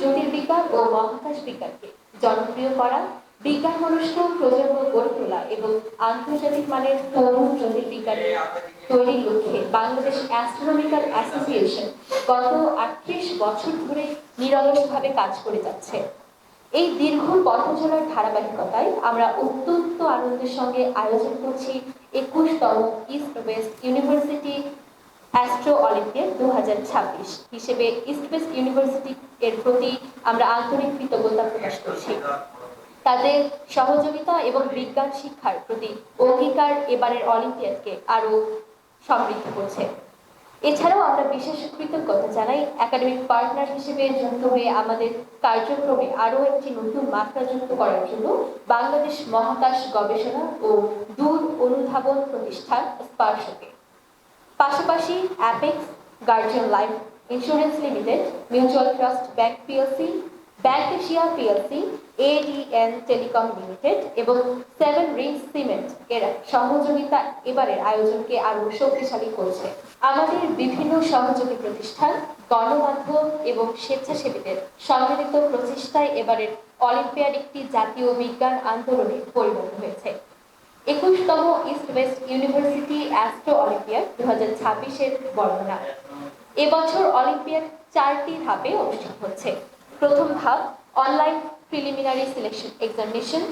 জ্যোতির্বিজ্ঞান ও মহাকাশ বিজ্ঞানকে জনপ্রিয় করা, বিজ্ঞান মনস্ক প্রজন্ম গড়ে তোলা এবং আন্তর্জাতিক মানের তরুণ জ্যোতির্বিজ্ঞানী তৈরির লক্ষ্যে বাংলাদেশ অ্যাস্ট্রোনমিক্যাল অ্যাসোসিয়েশন গত ৩৮ বছর ধরে নিরলসভাবে কাজ করে যাচ্ছে। এই দীর্ঘ পথচলার ধারাবাহিকতায় আমরা অত্যন্ত আনন্দের সঙ্গে আয়োজন করছি ২১তম East West University astro olympiad ২০২৬ হিসেবে ইস্ট ওয়েস্ট ইউনিভার্সিটি এর প্রতি আমরা আন্তরিক কৃতজ্ঞতা প্রকাশ করছি। তাদের সহযোগিতা এবং বিজ্ঞান শিক্ষার প্রতি অঙ্গীকার এবারের অলিম্পিয়াডকে আরো সমৃদ্ধ করছে। এছাড়াও আমরা বিশেষ কৃতজ্ঞতা জানাই একাডেমিক পার্টনার হিসেবে যুক্ত হয়ে আমাদের কার্যক্রমে আরো একটি নতুন মাত্রা যুক্ত করার জন্য বাংলাদেশ মহাকাশ গবেষণা ও দূর অনুধাবন প্রতিষ্ঠান স্পার্শকে। পাশাপাশি apex, guardian life insurance limited, mutual trust bank PLC, bank Asia PLC, ADN telecom limited এবং 7 রিংস সিমেন্ট এর সহযোগিতা এবারের আয়োজনকে আরো শক্তিশালী করছে। আমাদের বিভিন্ন সহযোগী প্রতিষ্ঠান, গণমাধ্যম এবং স্বেচ্ছাসেবীদের সম্মিলিত প্রচেষ্টায় এবারের অলিম্পিয়াড একটি জাতীয় বিজ্ঞান আন্দোলনে পরিণত হয়েছে। ২১তম East West University astro olympiad ২০২৬-এর বর্ণনা। এবছর অলিম্পিয়াড 4টি ধাপে অনুষ্ঠিত হচ্ছে। প্রথম ধাপ অনলাইন প্রিলিমিনারি সিলেকশন এক্সামিনেশন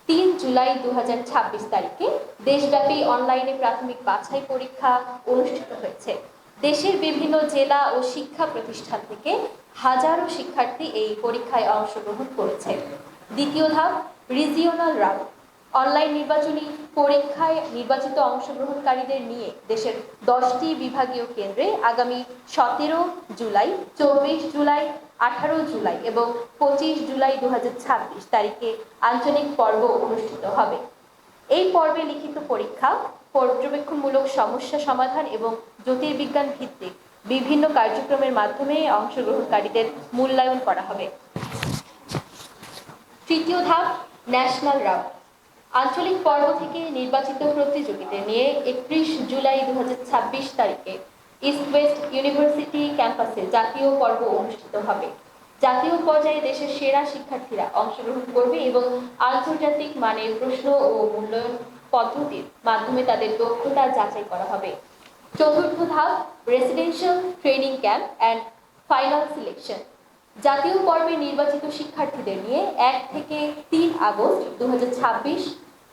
৩ জুলাই ২০২৬ তারিখে দেশব্যাপী অনলাইনে প্রাথমিক বাছাই পরীক্ষা অনুষ্ঠিত হয়েছে। দেশের বিভিন্ন জেলা ও শিক্ষা প্রতিষ্ঠান থেকে হাজারো শিক্ষার্থী এই পরীক্ষায় অংশগ্রহণ করেছে। দ্বিতীয় ধাপ রিজিওনাল রাউন্ড অনলাইন নির্বাচনী পরীক্ষায় নির্বাচিত অংশগ্রহণকারীদের নিয়ে দেশের 10টি বিভাগীয় কেন্দ্রে আগামী 17 জুলাই, 24 জুলাই, 18 জুলাই এবং 25 জুলাই ২০২৬ তারিখে আঞ্চলিক পর্ব অনুষ্ঠিত হবে। এই পর্বে লিখিত পরীক্ষা, পর্যবেক্ষণমূলক সমস্যা সমাধান এবং জ্যোতির্বিজ্ঞান ভিত্তিক বিভিন্ন কার্যক্রমের মাধ্যমে অংশগ্রহণকারীদের মূল্যায়ন করা হবে। তৃতীয় ধাপ ন্যাশনাল রাউন্ড আঞ্চলিক পর্ব থেকে নির্বাচিত প্রতিযোগীদের নিয়ে 31 জুলাই ২০২৬ তারিখে ইস্ট ওয়েস্ট ইউনিভার্সিটি ক্যাম্পাসে জাতীয় পর্ব অনুষ্ঠিত হবে। জাতীয় পর্যায়ে দেশের সেরা শিক্ষার্থীরা অংশগ্রহণ করবে এবং আন্তর্জাতিক মানের প্রশ্ন ও মূল্যায়ন পদ্ধতির মাধ্যমে তাদের দক্ষতা যাচাই করা হবে। চতুর্থ ধাপ residential training camp and final selection জাতীয় পর্বে নির্বাচিত শিক্ষার্থীদের নিয়ে 1 থেকে 3 আগস্ট ২০২৬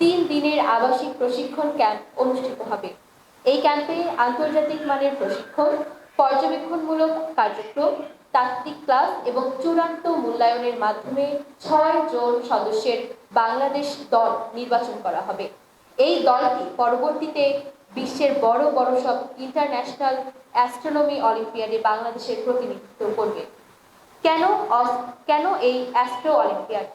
3 দিনের আবাসিক প্রশিক্ষণ ক্যাম্প অনুষ্ঠিত হবে। এই ক্যাম্পে আন্তর্জাতিক মানের প্রশিক্ষণ, পর্যবেক্ষণমূলক কার্যক্রম, তাত্ত্বিক ক্লাস এবং চূড়ান্ত মূল্যায়নের মাধ্যমে 6 জন সদস্যের বাংলাদেশ দল নির্বাচন করা হবে। এই দলটি পরবর্তীতে বিশ্বের বড় বড় সব ইন্টারন্যাশনাল অ্যাস্ট্রোনমি অলিম্পিয়াডে বাংলাদেশের প্রতিনিধিত্ব করবে। কেন এই অ্যাস্ট্রো অলিম্পিয়াড?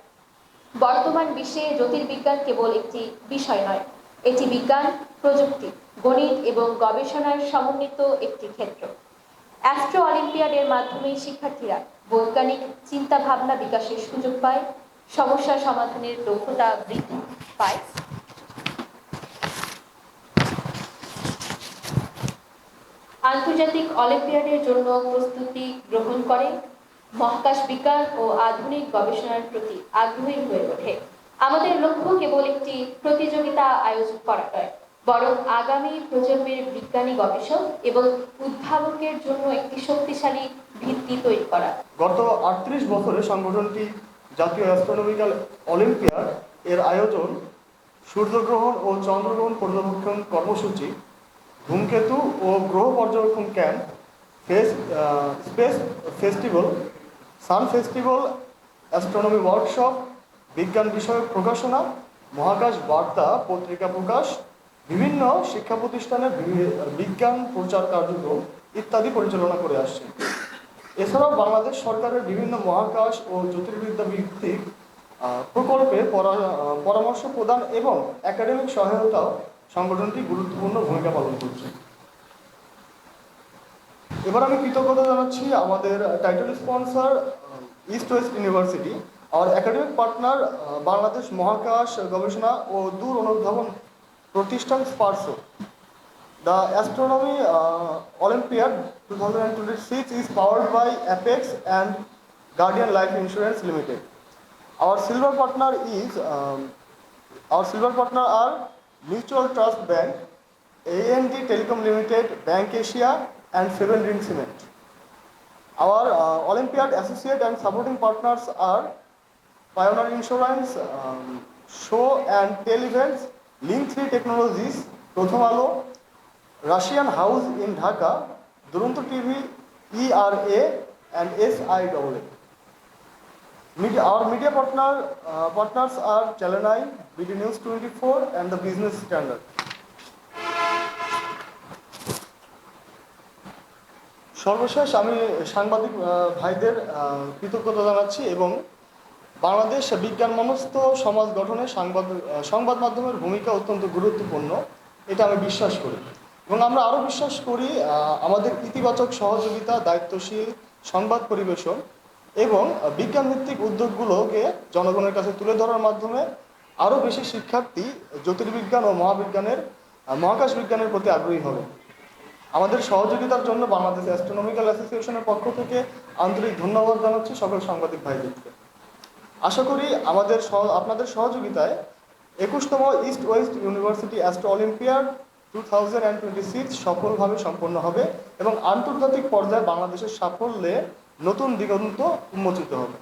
বর্তমান বিশ্বে জ্যোতির্বিজ্ঞান কেবল একটি বিষয় নয়, এটি বিজ্ঞান, প্রযুক্তি, গণিত এবং গবেষণার সমন্বিত একটি ক্ষেত্র। অ্যাস্ট্রো অলিম্পিয়াডের মাধ্যমে শিক্ষার্থীরা বৈজ্ঞানিক চিন্তা ভাবনা বিকাশের সুযোগ পায়, সমস্যা সমাধানের দক্ষতা বৃদ্ধি পায়, আন্তর্জাতিক অলিম্পিয়াডের জন্য প্রস্তুতি গ্রহণ করে, মহাকাশ বিজ্ঞান ও আধুনিক গবেষণার প্রতি আগ্রহী হয়ে ওঠে। আমাদের লক্ষ্য কেবল একটি প্রতিযোগিতা আয়োজন করা নয়, বরং আগামী প্রজন্মের বিজ্ঞানী গবেষক এবং উদ্ভাবকের জন্য একটি শক্তিশালী ভিত্তি তৈরি করা। গত ৩৮ বছরে সংগঠনটি জাতীয় অ্যাস্ট্রোনমিক্যাল অলিম্পিয়াড এর আয়োজন, সূর্যগ্রহণ ও চন্দ্রগ্রহণ পর্যবেক্ষণ কর্মসূচি, ধূমকেতু ও গ্রহ পর্যবেক্ষণ ক্যাম্প, স্পেস ফেস্টিভ্যাল, সান ফেস্টিভ্যাল, অ্যাস্ট্রোনমি ওয়ার্কশপ, বিজ্ঞান বিষয়ক প্রকাশনা, মহাকাশ বার্তা পত্রিকা প্রকাশ, বিভিন্ন শিক্ষা প্রতিষ্ঠানের বিজ্ঞান প্রচার কার্যক্রম ইত্যাদি পরিচালনা করে আসছে। এছাড়াও বাংলাদেশ সরকারের বিভিন্ন মহাকাশ ও জ্যোতির্বিদ্যা ভিত্তিক প্রকল্পে পরামর্শ প্রদান এবং একাডেমিক সহায়তাও সংগঠনটি গুরুত্বপূর্ণ ভূমিকা পালন করছে। এবার আমি কৃতজ্ঞতা জানাচ্ছি আমাদের title sponsor East West University, আর একাডেমিক পার্টনার বাংলাদেশ মহাকাশ গবেষণা ও দূর অনুধাবন প্রতিষ্ঠান স্পার্শো। The Astronomy Olympiad 2026 is powered by Apex and Guardian Life Insurance Limited. Our silver partner our silver partner are Mutual Trust Bank, AND Telecom Limited, Bank Asia, and Seven Ring Cement. Our Olympiad associate and supporting partners are Pioneer Insurance, Show and Tell Events, Link 3 Technologies, Prothom Alo, Russian House in Dhaka, Durunto TV, ERA, and SIAA. Our media partners are Channel 9, BD News 24, and the Business Standard. সর্বশেষ আমি সাংবাদিক ভাইদের কৃতজ্ঞতা জানাচ্ছি এবং বাংলাদেশ বিজ্ঞান মনস্থ সমাজ গঠনে সংবাদ মাধ্যমের ভূমিকা অত্যন্ত গুরুত্বপূর্ণ, এটা আমি বিশ্বাস করি। এবং আমরা আরও বিশ্বাস করি আমাদের ইতিবাচক সহযোগিতা, দায়িত্বশীল সংবাদ পরিবেশন এবং বিজ্ঞানভিত্তিক উদ্যোগগুলোকে জনগণের কাছে তুলে ধরার মাধ্যমে আরও বেশি শিক্ষার্থী জ্যোতির্বিজ্ঞান ও মহাকাশ বিজ্ঞানের প্রতি আগ্রহী হবে। আমাদের সহযোগিতার জন্য বাংলাদেশ অ্যাস্ট্রোনমিক্যাল অ্যাসোসিয়েশনের পক্ষ থেকে আন্তরিক ধন্যবাদ জানাচ্ছি সকল সাংবাদিক ভাইদেরকে। আশা করি আপনাদের সহযোগিতায় 21তম East West University astro olympiad 2026 সফলভাবে সম্পন্ন হবে এবং আন্তর্জাতিক পর্যায়ে বাংলাদেশের সাফল্যে নতুন দিগন্ত উন্মোচিত হবে।